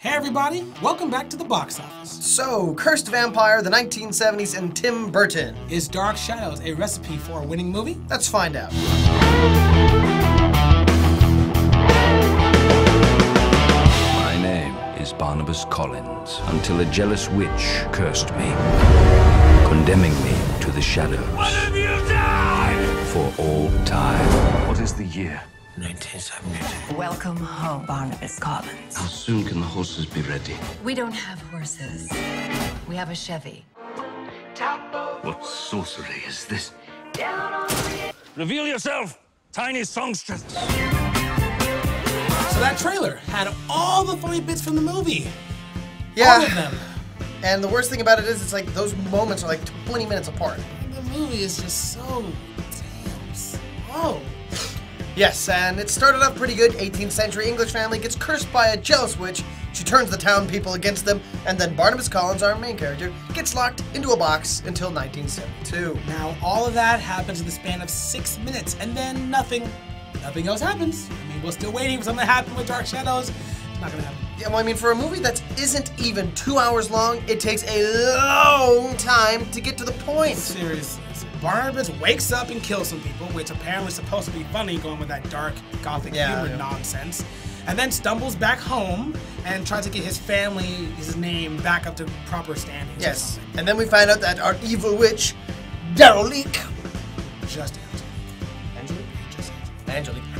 Hey everybody, welcome back to the box office. So, Cursed Vampire, the 1970s, and Tim Burton. Is Dark Shadows a recipe for a winning movie? Let's find out. My name is Barnabas Collins, until a jealous witch cursed me, condemning me to the shadows. What have you done? For all time. What is the year? 1972. Welcome home, Barnabas Collins. How soon can the horses be ready? We don't have horses. We have a Chevy. What sorcery is this? Reveal yourself, tiny songstress. So that trailer had all the funny bits from the movie. Yeah. All of them. And the worst thing about it is, it's like those moments are like 20 minutes apart. And the movie is just so damn slow. Yes, and it started off pretty good. 18th century English family gets cursed by a jealous witch. She turns the town people against them, and then Barnabas Collins, our main character, gets locked into a box until 1972. Now, all of that happens in the span of 6 minutes, and then nothing else happens. I mean, we're still waiting for something to happen with Dark Shadows. It's not gonna happen. Yeah, well, I mean, for a movie that isn't even 2 hours long, it takes a long time to get to the point. Seriously. Barnabas wakes up and kills some people, which apparently is supposed to be funny, going with that dark gothic humor nonsense, and then stumbles back home and tries to get his family, his name, back up to proper standings. Yes, and then we find out that our evil witch, Angelique,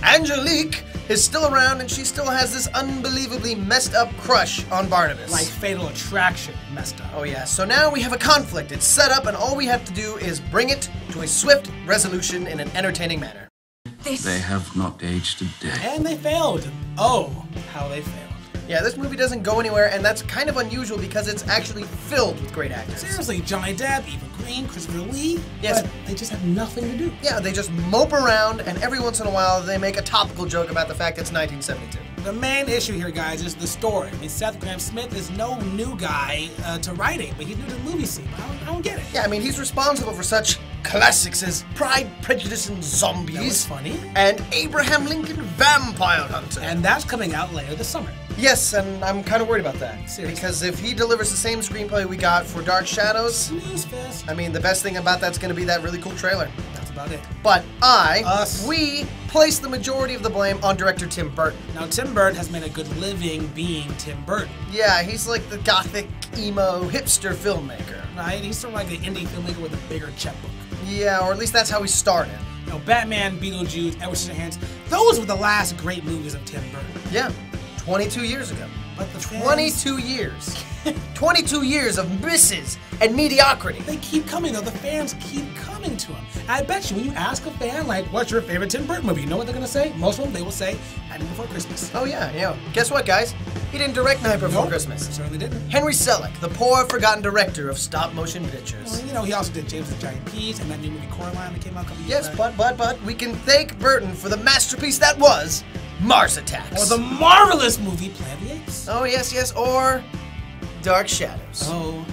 Angelique is still around, and she still has this unbelievably messed up crush on Barnabas. Like Fatal Attraction messed up. Oh yeah, so now we have a conflict. It's set up, and all we have to do is bring it to a swift resolution in an entertaining manner. They have not aged a day. And they failed. Oh, how they failed. Yeah, this movie doesn't go anywhere, and that's kind of unusual because it's actually filled with great actors. Seriously, Johnny Depp, Eva Green, Christopher Lee. Yes. But they just have nothing to do. Yeah, they just mope around, and every once in a while they make a topical joke about the fact it's 1972. The main issue here, guys, is the story. I mean, Seth Grahame-Smith is no new guy to writing, but he's new to the movie scene. I don't get it. Yeah, I mean, he's responsible for such classics as Pride, Prejudice, and Zombies. That was funny. And Abraham Lincoln Vampire Hunter. And that's coming out later this summer. Yes, and I'm kind of worried about that. Seriously. Because if he delivers the same screenplay we got for Dark Shadows, I mean, the best thing about that's going to be that really cool trailer. That's about it. But we place the majority of the blame on director Tim Burton. Now, Tim Burton has made a good living being Tim Burton. Yeah, he's like the gothic, emo, hipster filmmaker. Right? He's sort of like an indie filmmaker with a bigger checkbook. Yeah, or at least that's how he started. You know, Batman, Beetlejuice, Edward Scissorhands, those were the last great movies of Tim Burton. Yeah, 22 years ago. But the fans, 22 years. 22 years of misses and mediocrity. They keep coming, though. The fans keep coming to him. And I bet you, when you ask a fan, like, what's your favorite Tim Burton movie? You know what they're going to say? Most of them, they will say, Nightmare Before Christmas. Oh, yeah. Guess what, guys? He didn't direct Nightmare Before Christmas. Certainly didn't. Henry Selick, the poor, forgotten director of stop-motion pictures. Well, you know, he also did James and the Giant Peach and that new movie Coraline that came out a couple years back. Yes, but we can thank Burton for the masterpiece that was Mars Attacks. Or the marvelous movie Planet of the Apes. Oh, yes, or Dark Shadows. Oh,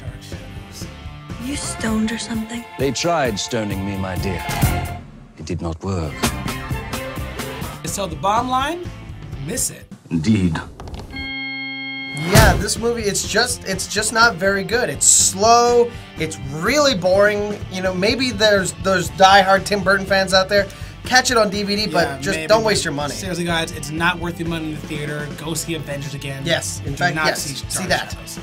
Dark Shadows. You stoned or something? They tried stoning me, my dear. It did not work. So the bottom line, miss it. Indeed. Yeah, this movie, it's just not very good. It's slow, it's really boring. You know, maybe there's diehard Tim Burton fans out there. Catch it on DVD, but just don't waste your money. Seriously, guys, it's not worth your money in the theater. Go see Avengers again. Yes, in fact, yes. See that. Shadows.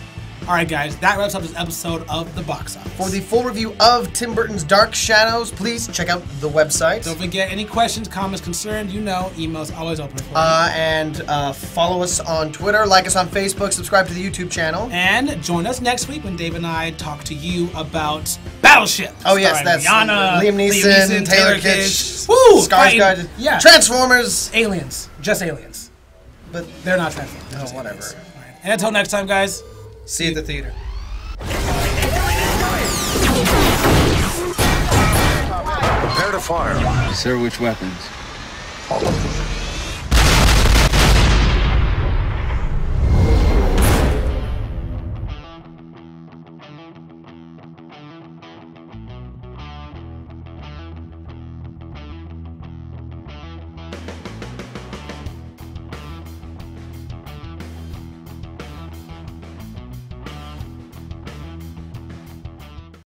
All right, guys, that wraps up this episode of The Box Office. For the full review of Tim Burton's Dark Shadows, please check out the website. Don't forget, any questions, comments, concerns, you know, email's always open for you. And follow us on Twitter, like us on Facebook, subscribe to the YouTube channel. And join us next week when Dave and I talk to you about Battleship. Oh, yes, that's Rihanna, Liam Neeson, Taylor Kitsch, Woo! Skarsgård, yeah. Transformers. Aliens. Just aliens. But they're not Transformers. Oh, whatever. Right. And until next time, guys. See you at the theater. Prepare to fire. Sir, which weapons? All of them.